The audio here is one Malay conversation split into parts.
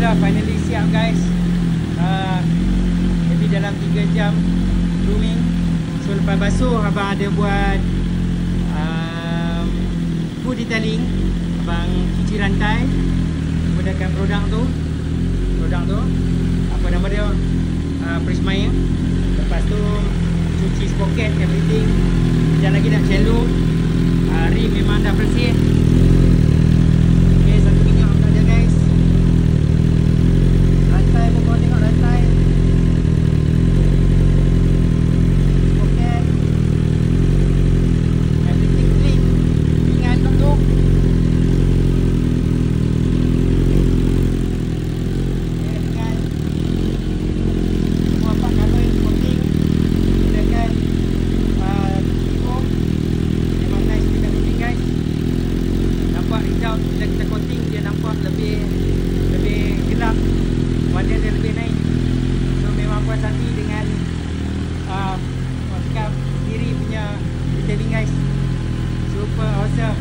Itulah finally siap guys. Jadi dalam 3 jam grooming. So lepas basuh abang ada buat full detailing. Abang cuci rantai, gunakan produk tu apa nama dia, Prismaya. Lepas tu cuci sprocket, everything. Sekejap lagi nak cellup. Rim memang dah bersih. Okay, satu minyak pula dia guys. Rantai pun korang tengok rantai. Sprocket, everything clean. Ringan tu. Bila kita coating dia nampak lebih gelap, warna dia lebih naik. So memang puas hati dengan cakap diri punya detailing guys. Super awesome.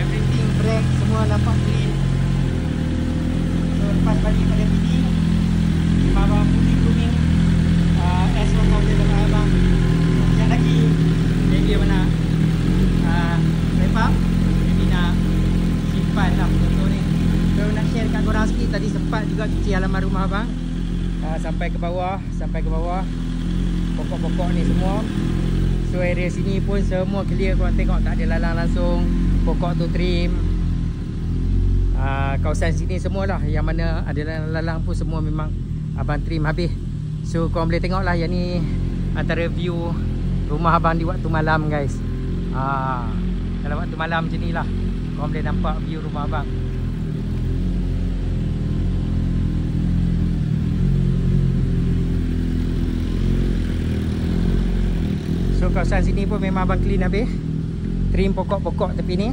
Everything brake semua nampak clean. So lepas balik pada TV, abang putih grooming S1 dia dengan abang. Sekejap lagi dia mana wrap up. Jadi nak simpan lah foto ni. So nak share kat korang sikit. Tadi sempat juga cuci halaman rumah abang, sampai ke bawah pokok-pokok ni semua. So area sini pun semua clear, korang tengok tak ada lalang langsung. Pokok tu trim. Kawasan sini semualah yang mana ada lalang pun semua memang abang trim habis. So korang boleh tengok lah, yang ni antara view rumah abang di waktu malam guys. Kalau waktu malam macam ni lah korang boleh nampak view rumah abang. So kawasan sini pun memang abang clean habis. Trim pokok-pokok tepi ni,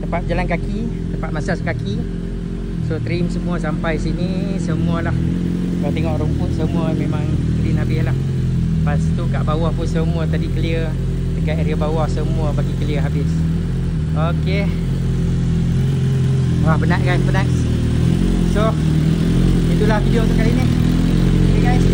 tempat jalan kaki, tempat masaj kaki. So trim semua sampai sini semualah. Kau tengok rumput semua memang clean habis lah. Lepas tu kat bawah pun semua tadi clear. Dekat area bawah semua bagi clear habis. Okey. Wah, penat guys, penat. So itulah video untuk kali ni. Okay guys.